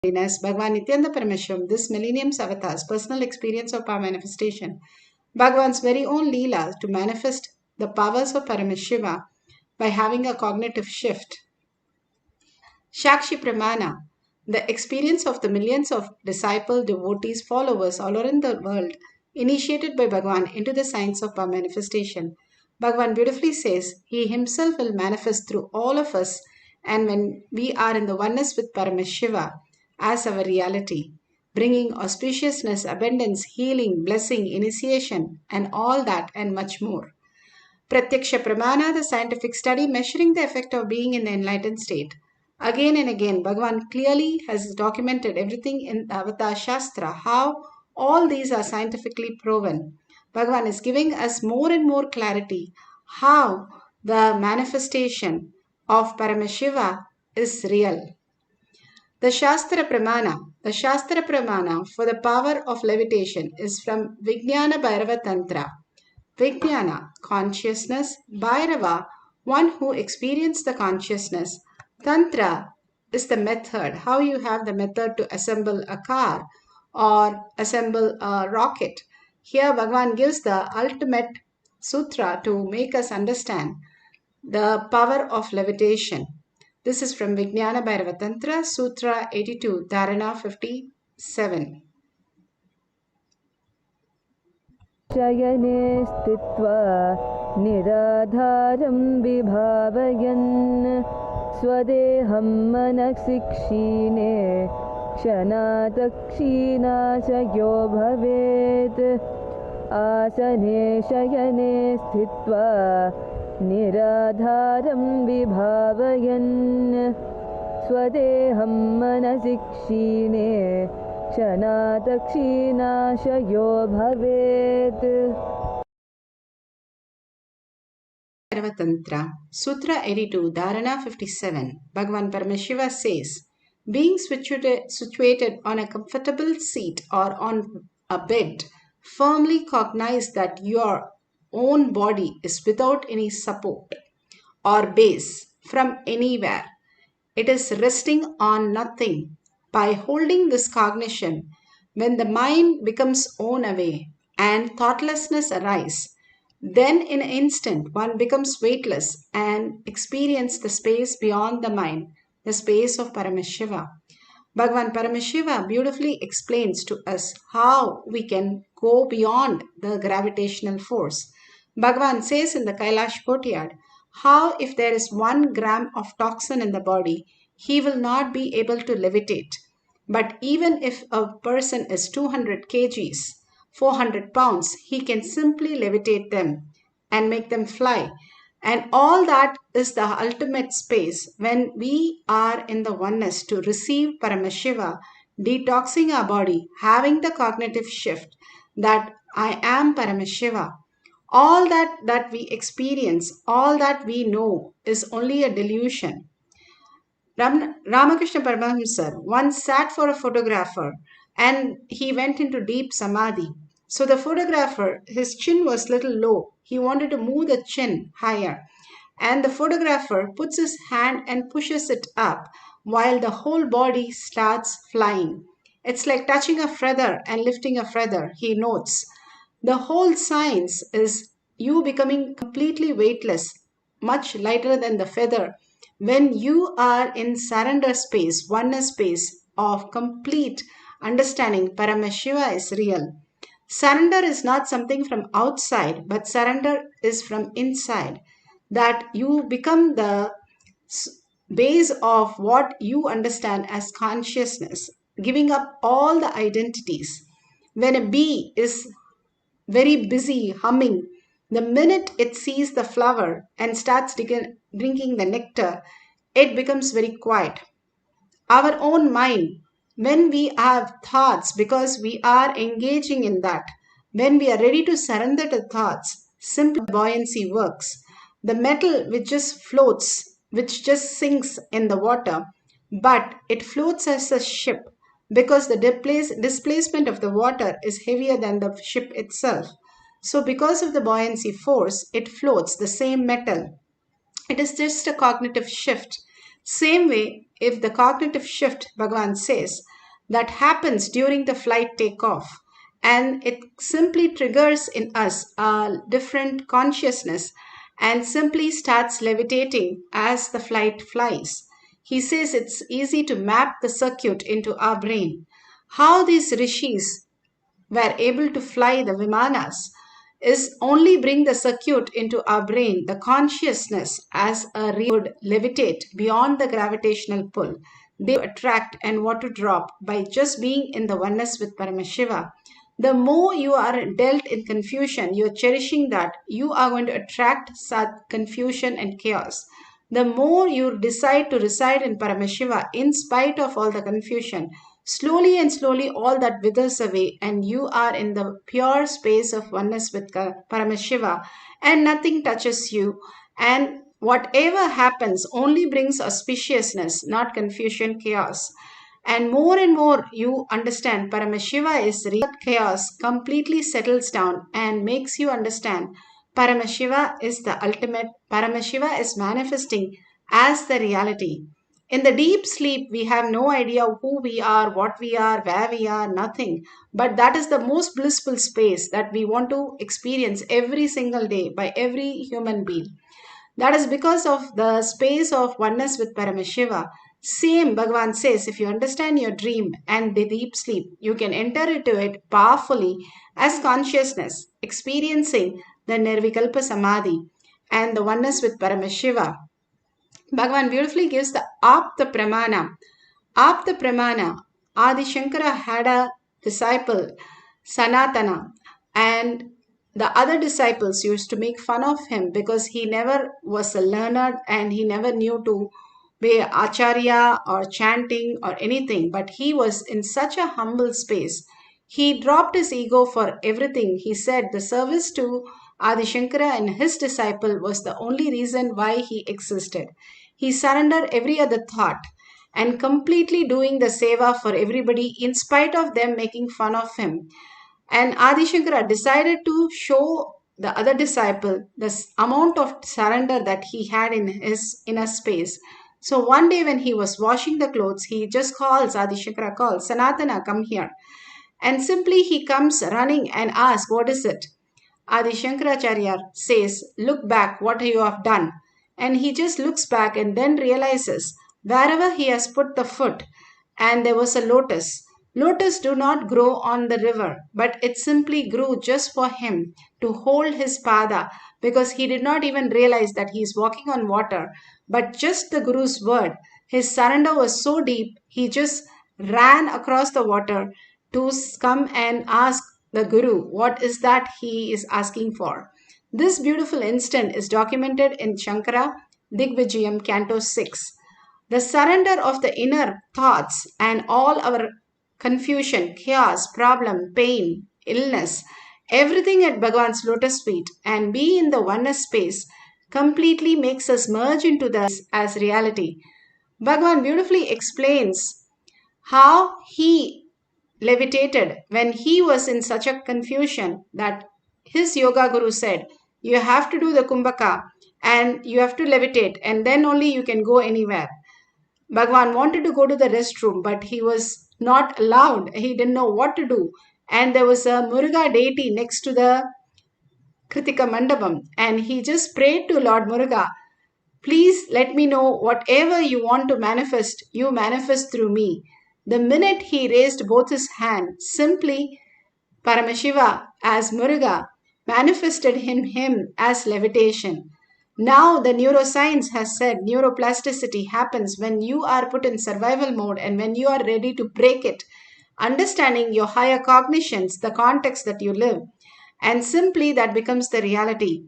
Bhagavan Nithyananda Paramashivam, this millennium's avatar's personal experience of power manifestation, Bhagavan's very own Leela to manifest the powers of Paramashiva by having a cognitive shift. Shakshi Pramana, the experience of the millions of disciples, devotees, followers all around the world, initiated by Bhagavan into the science of power manifestation. Bhagavan beautifully says, He Himself will manifest through all of us, and when we are in the oneness with Paramashiva as our reality, bringing auspiciousness, abundance, healing, blessing, initiation, and all that and much more. Pratyaksha Pramana, the scientific study measuring the effect of being in the enlightened state. Again and again, Bhagavan clearly has documented everything in the Avatar Shastra, how all these are scientifically proven. Bhagavan is giving us more and more clarity how the manifestation of Paramashiva is real. The Shastra Pramana for the power of levitation is from Vijnana Bhairava Tantra. Vijnana, consciousness, Bhairava, one who experienced the consciousness. Tantra is the method, how you have the method to assemble a car or assemble a rocket. Here Bhagavan gives the ultimate sutra to make us understand the power of levitation. This is from Vijnana Bhairava Tantra, Sutra 82, Dharana 57. शयने स्थित्वा निराधारं विभावयन् स्वदेहं मनसि क्षीणे क्षणात् क्षीणाशयो भवेत् आसने शयने स्थित्वा निराधारं विभावयन् स्वदेहं मनसि क्षीणे क्षणात् क्षीणाशयो भवेत्. Tantra, Sutra 82, Dharana 57, Bhagavan Paramashiva says, being situated on a comfortable seat or on a bed, firmly cognize that your own body is without any support or base from anywhere. It is resting on nothing. By holding this cognition, when the mind becomes worn away and thoughtlessness arises, then in an instant one becomes weightless and experience the space beyond the mind, the space of Paramashiva. Bhagavan Paramashiva beautifully explains to us how we can go beyond the gravitational force. Bhagavan says in the Kailash courtyard, how if there is 1 gram of toxin in the body, he will not be able to levitate. But even if a person is 200 kgs, 400 pounds, he can simply levitate them and make them fly. And all that is the ultimate space when we are in the oneness to receive Paramashiva, detoxing our body, having the cognitive shift that I am Paramashiva. All that we experience, all that we know is only a delusion. Ramakrishna Paramahamsa once sat for a photographer and he went into deep samadhi. So the photographer, his chin was little low. He wanted to move the chin higher. And the photographer puts his hand and pushes it up while the whole body starts flying. It's like touching a feather and lifting a feather, he notes. The whole science is you becoming completely weightless, much lighter than the feather, when you are in surrender space, oneness space of complete understanding Paramashiva is real. Surrender is not something from outside, but surrender is from inside. That you become the base of what you understand as consciousness, giving up all the identities. When a bee is very busy humming, the minute it sees the flower and starts drinking the nectar, it becomes very quiet. Our own mind, when we have thoughts, because we are engaging in that, when we are ready to surrender to thoughts, simple buoyancy works. The metal which just floats, which just sinks in the water, but it floats as a ship because the displacement of the water is heavier than the ship itself. So because of the buoyancy force, it floats, the same metal. It is just a cognitive shift. Same way, if the cognitive shift, Bhagavan says, that happens during the flight takeoff. And it simply triggers in us a different consciousness and simply starts levitating as the flight flies. He says it's easy to map the circuit into our brain. How these rishis were able to fly the vimanas is only bring the circuit into our brain, the consciousness as a would levitate beyond the gravitational pull. They attract and want to drop by just being in the oneness with Paramashiva. The more you are dealt in confusion, you are cherishing that, you are going to attract such confusion and chaos. The more you decide to reside in Paramashiva, in spite of all the confusion, slowly and slowly all that withers away, and you are in the pure space of oneness with Paramashiva, and nothing touches you. And whatever happens only brings auspiciousness, not confusion, chaos. And more you understand Paramashiva is real, chaos completely settles down and makes you understand Paramashiva is the ultimate. Paramashiva is manifesting as the reality. In the deep sleep, we have no idea who we are, what we are, where we are, nothing. But that is the most blissful space that we want to experience every single day by every human being. That is because of the space of oneness with Paramashiva. Same Bhagavan says, if you understand your dream and the deep sleep, you can enter into it powerfully as consciousness, experiencing the Nirvikalpa Samadhi and the oneness with Paramashiva. Bhagavan beautifully gives the Apta Pramana. Apta Pramana, Adi Shankara had a disciple, Sanatana, and the other disciples used to make fun of him because he never was a learned and he never knew to be acharya or chanting or anything, but he was in such a humble space. He dropped his ego for everything. He said the service to Adi Shankara and his disciple was the only reason why he existed. He surrendered every other thought and completely doing the seva for everybody in spite of them making fun of him. And Adi Shankara decided to show the other disciple the amount of surrender that he had in his inner space. So one day when he was washing the clothes, he just calls, Adi Shankara calls, Sanatana, come here. And simply he comes running and asks, what is it? Adi Shankaracharya says, look back what you have done. And he just looks back and then realizes wherever he has put the foot and there was a lotus. Lotus do not grow on the river, but it simply grew just for him to hold his pada because he did not even realize that he is walking on water. But just the Guru's word, his surrender was so deep, he just ran across the water to come and ask the Guru what is that he is asking for. This beautiful instant is documented in Shankara Digvijayam Canto 6. The surrender of the inner thoughts and all our confusion, chaos, problem, pain, illness, everything at Bhagavan's lotus feet and be in the oneness space completely makes us merge into this as reality. Bhagavan beautifully explains how he levitated when he was in such a confusion that his yoga guru said, you have to do the kumbhaka and you have to levitate and then only you can go anywhere. Bhagwan wanted to go to the restroom, but he was not allowed. He didn't know what to do. And there was a Muruga deity next to the Kritika Mandapam. And he just prayed to Lord Muruga, please let me know whatever you want to manifest, you manifest through me. The minute he raised both his hands, simply Paramashiva as Muruga manifested him as levitation. Now the neuroscience has said neuroplasticity happens when you are put in survival mode and when you are ready to break it, understanding your higher cognitions, the context that you live, and simply that becomes the reality.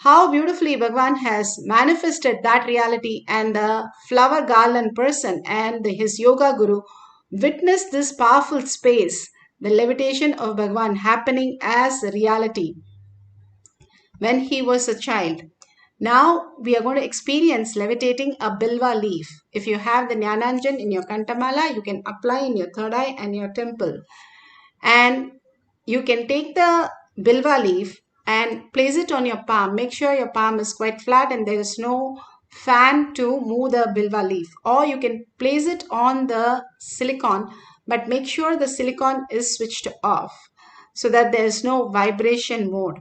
How beautifully Bhagavan has manifested that reality, and the flower garland person and his yoga guru witnessed this powerful space, the levitation of Bhagavan happening as reality when he was a child. Now we are going to experience levitating a bilva leaf. If you have the Jnananjan in your Kantamala, you can apply in your third eye and your temple. And you can take the bilva leaf and place it on your palm. Make sure your palm is quite flat and there is no fan to move the bilva leaf. Or you can place it on the silicone but make sure the silicon is switched off so that there is no vibration mode.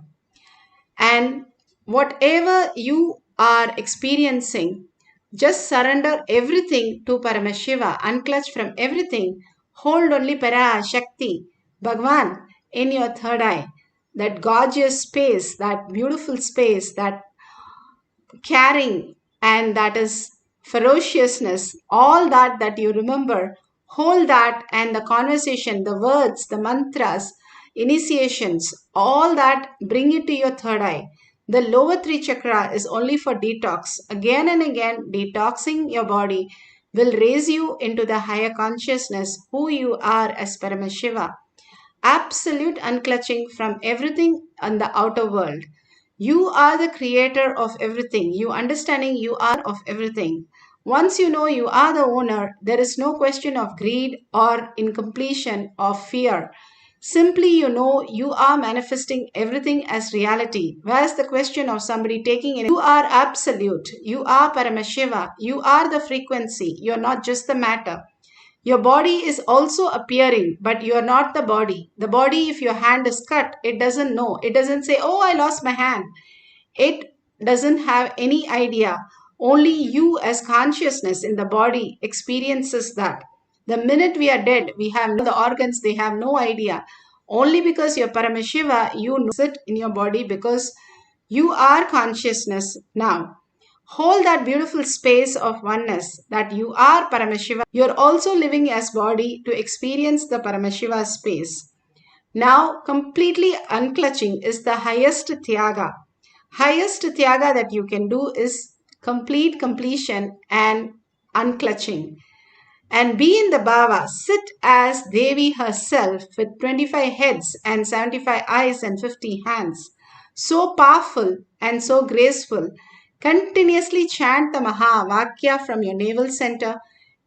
And whatever you are experiencing, just surrender everything to Paramashiva, unclutch from everything, hold only Parashakti, Bhagwan, in your third eye. That gorgeous space, that beautiful space, that caring, and that is ferociousness, all that you remember, hold that, and the conversation, the words, the mantras, initiations, all that, bring it to your third eye. The lower three chakra is only for detox. Again and again, detoxing your body will raise you into the higher consciousness, who you are as Paramashiva. Absolute unclutching from everything on the outer world. You are the creator of everything. You understanding you are of everything. Once you know you are the owner, there is no question of greed or incompletion or fear. Simply you know you are manifesting everything as reality. Where's the question of somebody taking it? You are absolute. You are Paramashiva. You are the frequency. You are not just the matter. Your body is also appearing, but you are not the body. The body, if your hand is cut, it doesn't know. It doesn't say, oh, I lost my hand. It doesn't have any idea. Only you as consciousness in the body experiences that. The minute we are dead, we have the organs, they have no idea. Only because you're Paramashiva, you know it in your body because you are consciousness now. Hold that beautiful space of oneness that you are Paramashiva. You're also living as body to experience the Paramashiva space. Now, completely unclutching is the highest Tyaga. Highest Tyaga that you can do is complete completion and unclutching. And be in the bhava, sit as Devi herself with 25 heads and 75 eyes and 50 hands. So powerful and so graceful. Continuously chant the Maha Vakya from your navel center,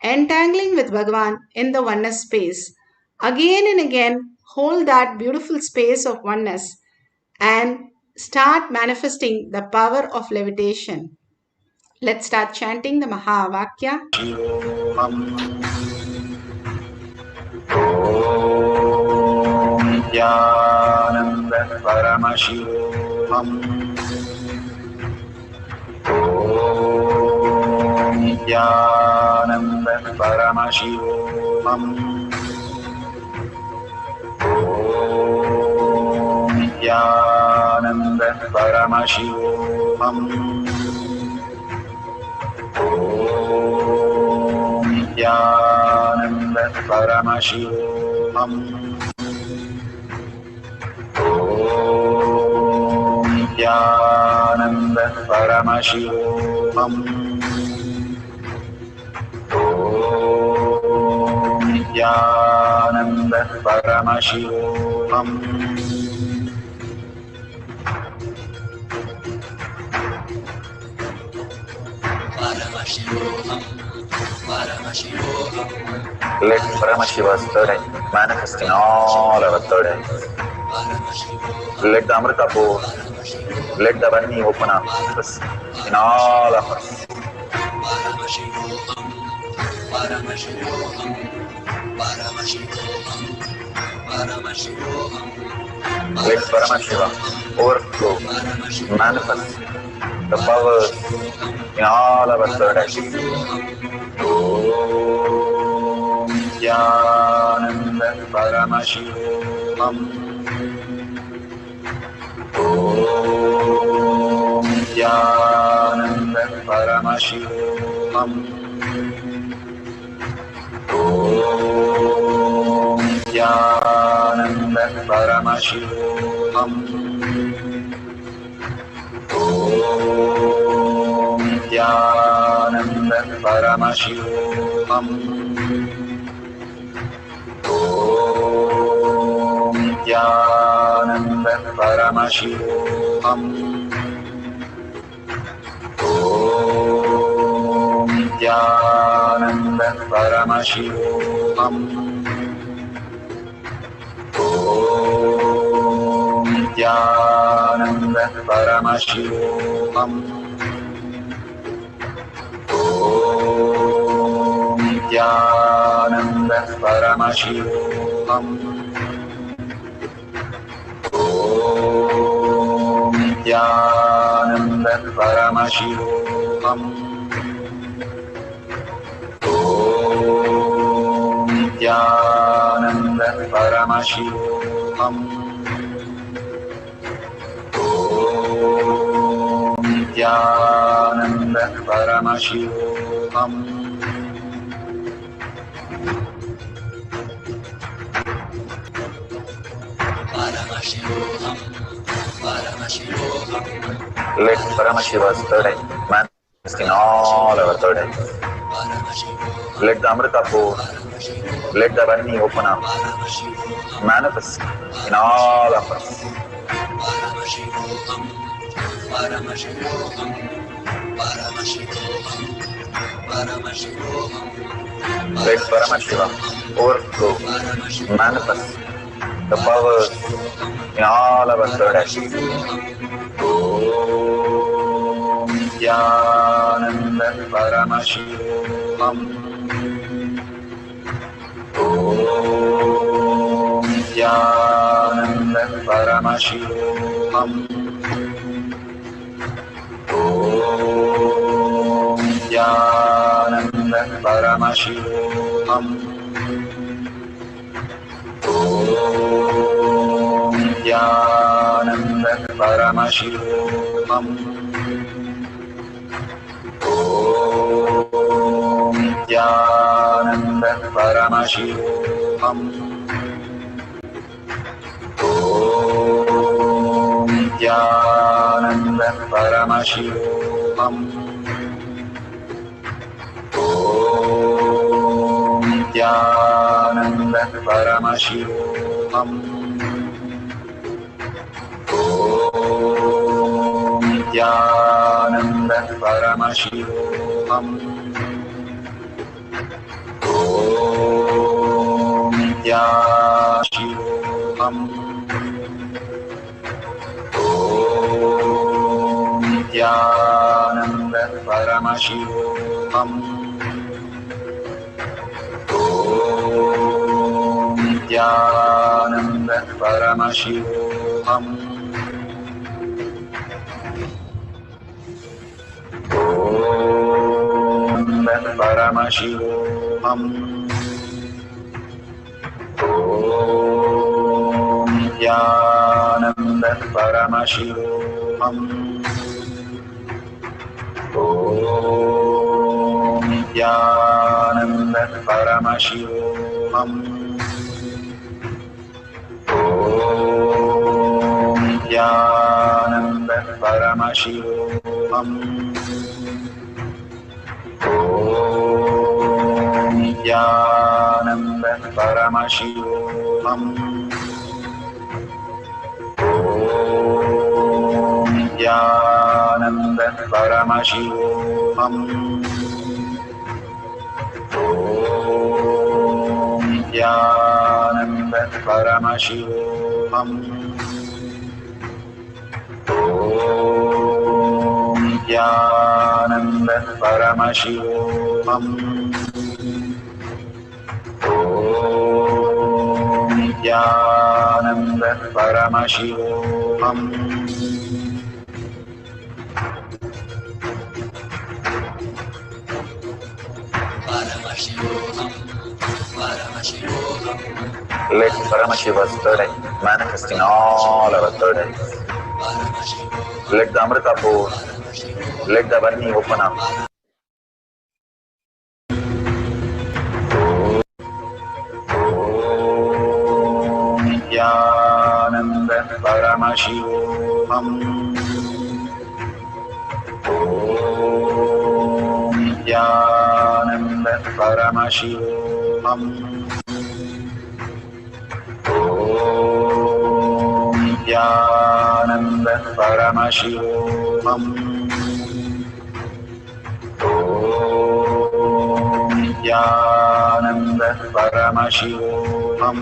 entangling with Bhagavan in the oneness space. Again and again, hold that beautiful space of oneness and start manifesting the power of levitation. Let's start chanting the Maha Vakya. Nithyananda Paramashivoham. Nithyananda Paramashivoham. Nithyananda Paramashivoham. Nithyananda Paramashivoham. Nithyananda Paramashivoham. Nithyananda Paramashivoham. Paramashivoham. Paramashivoham. Let Paramashiva's third eye manifest in all our third eyes. Let the Amrita pour, let the Varni open up in all of us. Paramashivoham. Paramashivoham. Paramashivoham. Paramashivoham. Let Paramashiva overflow, manifest the powers in all our third eyes. Om Nithyananda Paramashivoham. Om Nithyananda Paramashivoham. Om Nithyananda Paramashivoham. Om Nithyananda Paramashivoham. Om Nithyananda Paramashivoham. Om Nithyananda Paramashivoham. Om Nithyananda Paramashivoham. Om Nithyananda Paramashivoham. Om Nithyananda Paramashivam. Om Nithyananda Paramashivam. Om Nithyananda Paramashivam. Let Paramashiva's third eye manifest in all our third eyes. Let the Amrita pour, let the Varni open up, manifest in all of us. Let Paramashiva overflow, manifest the powers in all our third eyes. Om Nithyananda Paramashivam. Om Nithyananda Paramashivam. Om Nithyananda Paramashivam. Om Nithyananda Paramashivam. Om Nithyananda Paramashivam. Om Nithyananda Paramashivam. Om Nithyananda Paramashivam. Om Nithyananda Paramashivam. Om Nithyananda Om Nithyananda Paramashivoham. Om Nithyananda Paramashivoham. Om Paramashivoham. Om Nithyananda Paramashivoham. Om Nithyananda Paramashivoham. Om Nithyananda Paramashivoham. Om Nithyananda Paramashivoham. Om Nithyananda Paramashivoham. Om Nithyananda Paramashivoham. Om Nithyananda Paramashivoham. Om Nithyananda Paramashivoham. Let Paramashiva's third eye manifest in all our third eyes. Let the Amrita pour, let the Varni open up. Om Nithyananda Paramashivoham. Om Nithyananda Paramashivoham. Om Nithyananda Paramashivoham. Om Nithyananda Paramashivoham.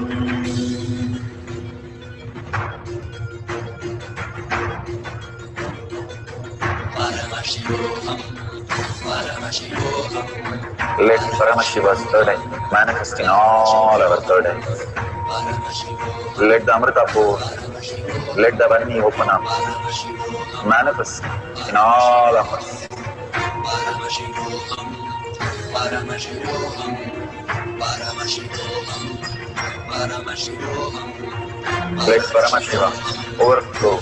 Let Paramashiva's third eye manifest in all our third eyes. Let the Amrita let the Varni open up, manifest in all of us. Let Paramashiva overflow,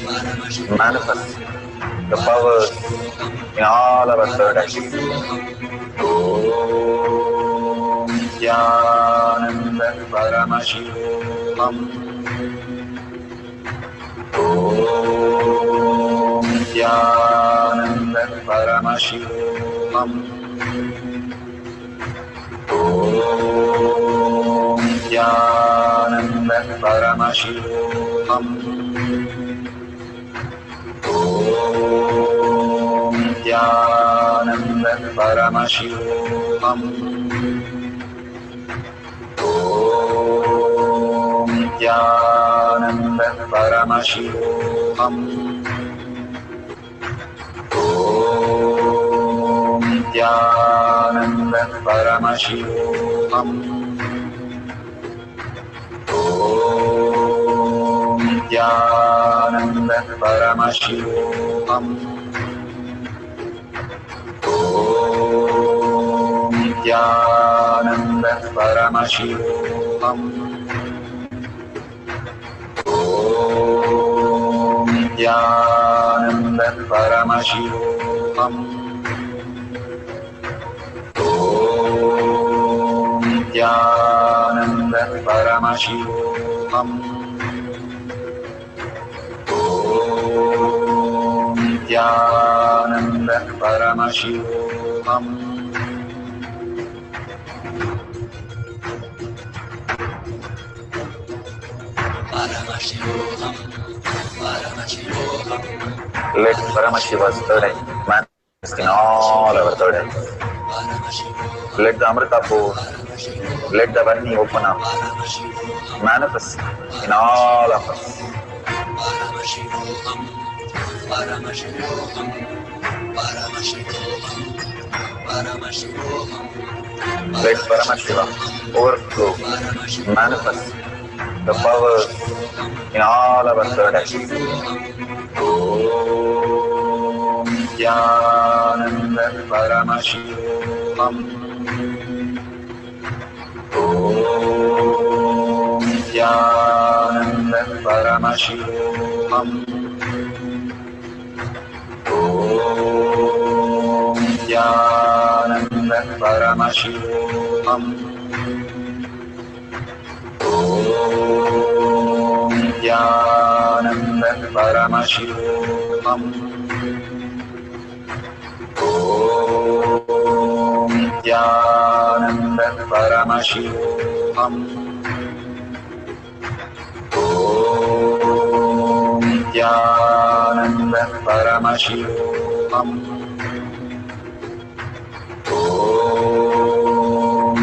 manifest the powers in all our third eyes. Om Nithyananda Paramashivam. Om Nithyananda Paramashivam. Om Nithyananda Paramashivoham. Om Nithyananda Paramashivoham. Om Nithyananda Paramashivoham. Om Nithyananda Paramashivoham. Om Nithyananda Paramashivoham. Om Nithyananda Paramashivoham. Om Nithyananda Paramashivoham. Om Nithyananda Paramashivoham. Om Nithyananda Paramashivoham. Let Paramashiva's third eye manifest in all our third eyes. Let the Amrita pour, let the Varni open up, manifest in all of us. Let Paramashiva overflow, manifest the powers in all our third eyes. Om Nithyananda Paramashivoham. Om Nithyananda Paramashivoham. Om Nithyananda Paramashivoham. Om Nithyananda Paramashivoham. Om Nithyananda Paramashivoham. Om Nithyananda Paramashivoham. Om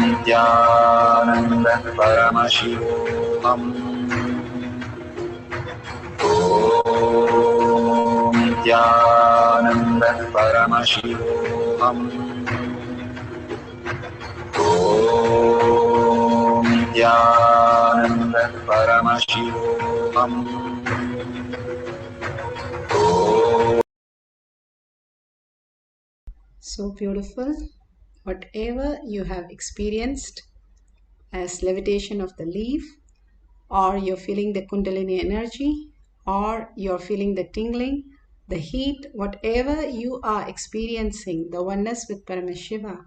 Nithyananda Paramashivoham. Om Nithyananda Paramashivoham. Om Nithyananda Paramashivoham. So beautiful. Whatever you have experienced as levitation of the leaf, or you're feeling the Kundalini energy, or you're feeling the tingling, the heat, whatever you are experiencing, the oneness with Paramashiva,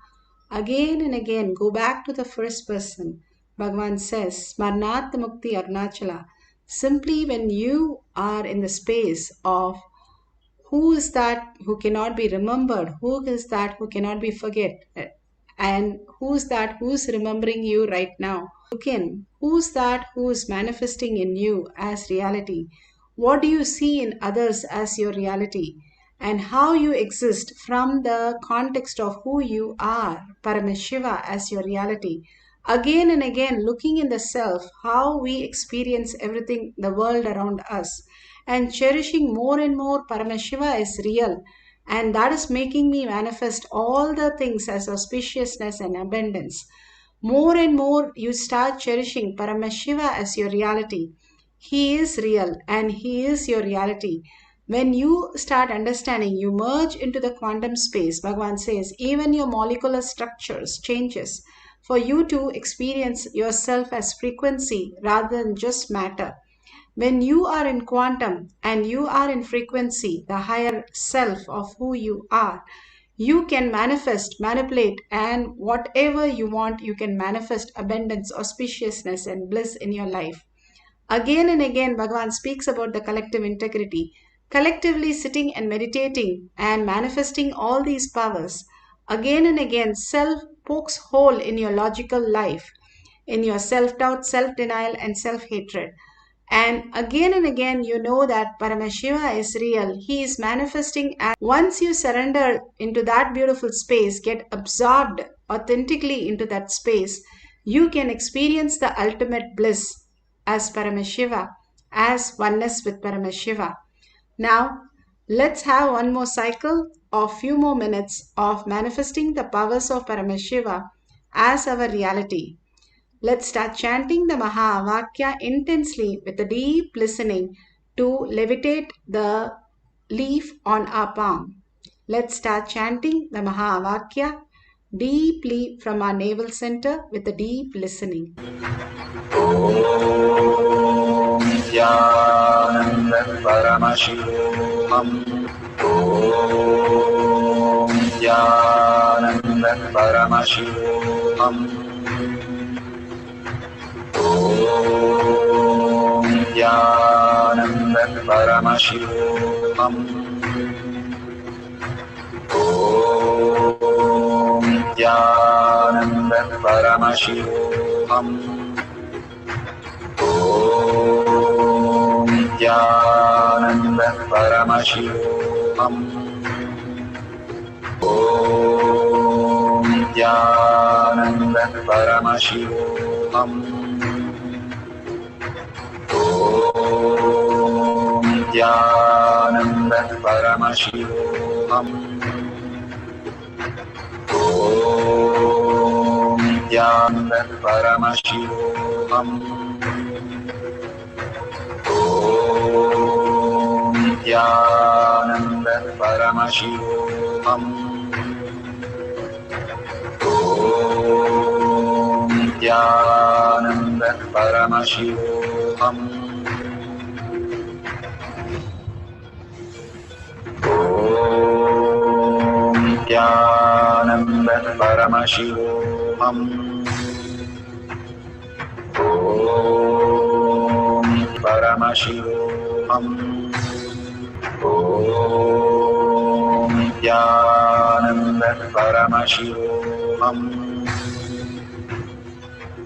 again and again go back to the first person. Bhagavan says, Smarnat Mukti Arunachala. Simply when you are in the space of who is that who cannot be remembered, who is that who cannot be forget, and who's that who's remembering you right now, who's that who is manifesting in you as reality, what do you see in others as your reality, and how you exist from the context of who you are, Paramashiva, as your reality. Again and again looking in the self, how we experience everything, the world around us, and cherishing more and more Paramashiva is real, and that is making me manifest all the things as auspiciousness and abundance. More and more you start cherishing Paramashiva as your reality. He is real and He is your reality. When you start understanding, you merge into the quantum space. Bhagavan says, even your molecular structures changes for you to experience yourself as frequency rather than just matter. When you are in quantum and you are in frequency, the higher self of who you are, you can manifest, manipulate, and whatever you want, you can manifest abundance, auspiciousness, and bliss in your life. Again and again, Bhagavan speaks about the collective integrity. Collectively sitting and meditating and manifesting all these powers. Again and again, self pokes hole in your logical life, in your self-doubt, self-denial, and self-hatred. And again, you know that Paramashiva is real. He is manifesting. And once you surrender into that beautiful space, get absorbed authentically into that space, you can experience the ultimate bliss as Paramashiva, as oneness with Paramashiva. Now, let's have one more cycle of few more minutes of manifesting the powers of Paramashiva as our reality. Let's start chanting the Mahavakya intensely with a deep listening to levitate the leaf on our palm. Let's start chanting the Mahavakya deeply from our navel center with a deep listening. Om Nithyananda Paramashivoham. Om Nithyananda Paramashivoham. Om Nithyananda Paramashivoham. Om Nithyananda Paramashivoham. Om Nithyananda Paramashivoham. Om Nithyananda Paramashivoham. Om Nithyananda Paramashivoham. Om Nithyananda Paramashivoham. Om Nithyananda Paramashivoham. Om Nithyananda Paramashivoham. Om Nithyananda Paramashivoham. Om Paramashivoham. Om Nithyananda Paramashivoham.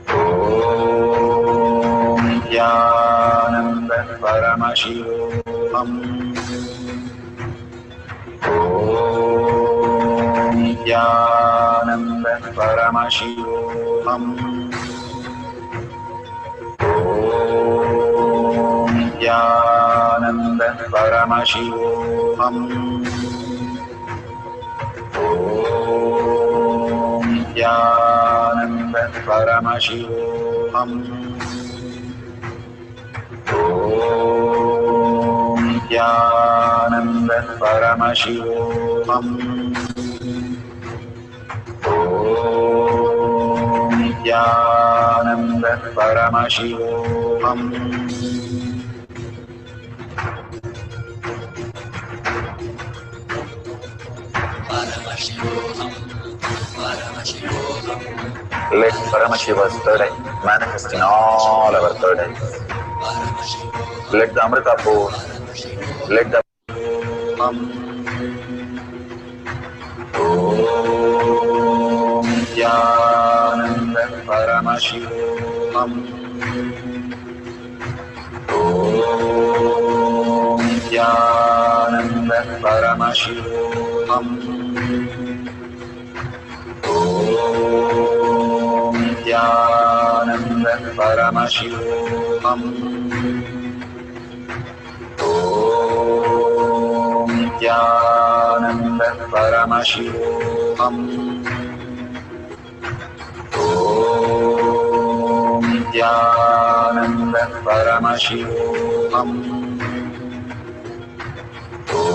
Om Nithyananda Paramashivoham. Om Nithyananda Paramashivoham. Om Nithyananda Paramashivoham. Om Nithyananda Paramashivoham. Om Nithyananda Paramashivoham. Om Nithyananda Paramashivoham. Let Paramashiva's third eye manifest in all our third eyes. Let the Amrita pour, let the Om Nithyananda Paramashivoham. Om Nithyananda Paramashivoham. Om Nithyananda Paramashivoham. Om Nithyananda Paramashivoham. Om Nithyananda Paramashivoham. Om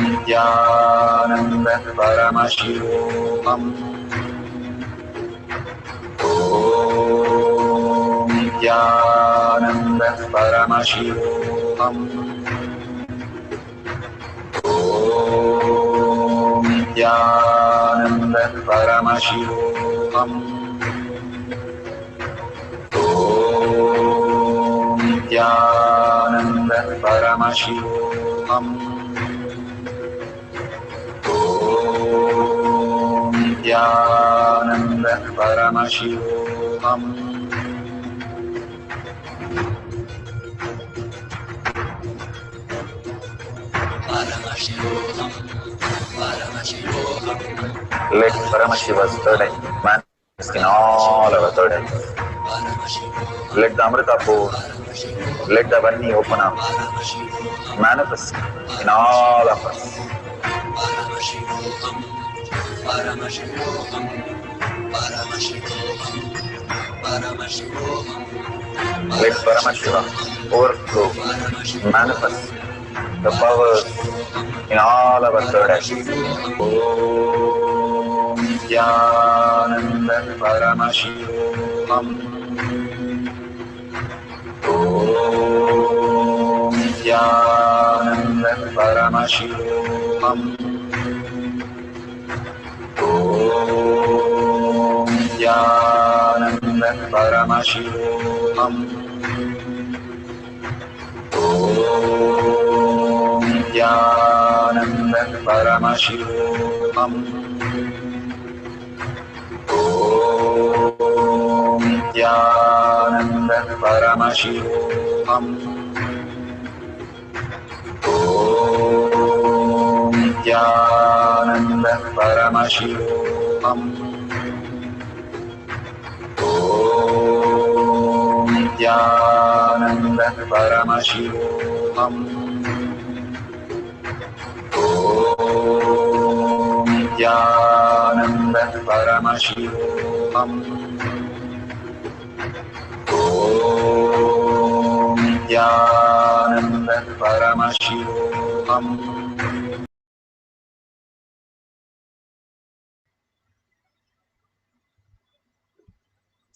Nithyananda Paramashivoham. Om Nithyananda Paramashivoham. Om Nithyananda Paramashivoham. Om Nithyananda Paramashivoham. Om Nithyananda Paramashivoham. Let Paramashiva's third eye manifest in all our third eyes. Let the Amrita pour, let the Vani open up, manifest in all of us. Let Paramashiva overflow, manifest the powers in all our third eyes. Om Nithyananda Paramashivoham. Om Nithyananda Paramashivoham. Om Nithyananda Paramashivoham. Om Nithyananda Paramashivoham. Om Nithyananda Paramashivoham. Om Nithyananda Paramashivoham. Om Nithyananda Paramashivoham. Om Nithyananda Paramashivoham. Om Nithyananda Paramashivoham.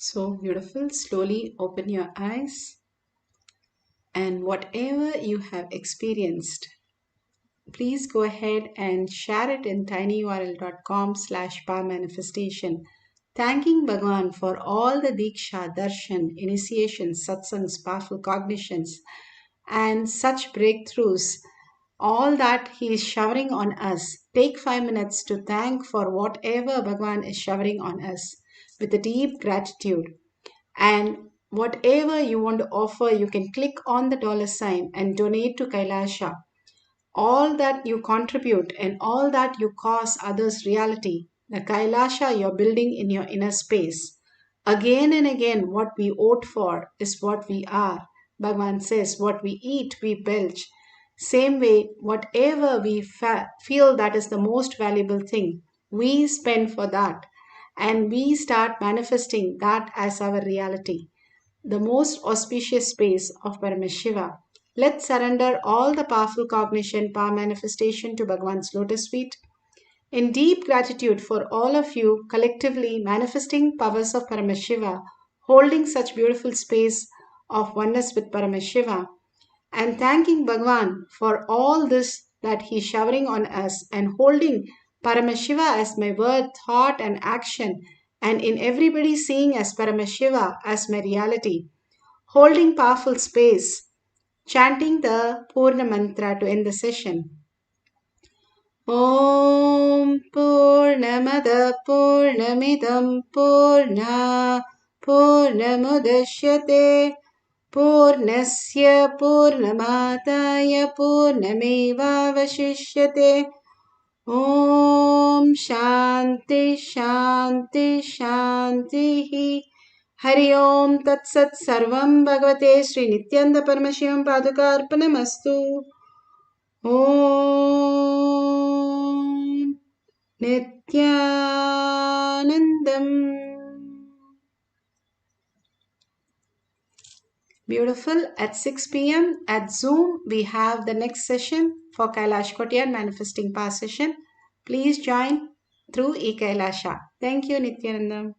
So beautiful. Slowly open your eyes, and whatever you have experienced, please go ahead and share it in tinyurl.com/powermanifestation, thanking Bhagwan for all the Diksha, Darshan, initiations, satsangs, powerful cognitions, and such breakthroughs, all that he is showering on us. Take 5 minutes to thank for whatever Bhagwan is showering on us with a deep gratitude. And whatever you want to offer, you can click on the $ and donate to Kailasha. All that you contribute and all that you cause others reality, the Kailasha you're building in your inner space. Again and again, what we vote for is what we are. Bhagavan says, what we eat, we belch. Same way, whatever we feel that is the most valuable thing, we spend for that. And we start manifesting that as our reality, the most auspicious space of Paramashiva. Let's surrender all the powerful cognition, power manifestation to Bhagwan's lotus feet. In deep gratitude for all of you collectively manifesting powers of Paramashiva, holding such beautiful space of oneness with Paramashiva, and thanking Bhagwan for all this that he's showering on us and holding Paramashiva as my word, thought, and action, and in everybody seeing as Paramashiva as my reality, holding powerful space, chanting the Purna mantra to end the session. Om Purnamada Purnamidam Purna Purnamudashyate Purnasya Purnamataya Purnamevavashishyate. Om Shanti Shanti Shanti. Hari Om Tat Sat Sarvam Bhagavate Sri Nithyananda Paramashivam Paduka Arpanamastu. Om Nithyanandam. Beautiful. At 6 p.m. at Zoom, we have the next session for Kailash Kotiyan Manifesting Power session. Please join through eKailasha. Thank you, Nithyanandam.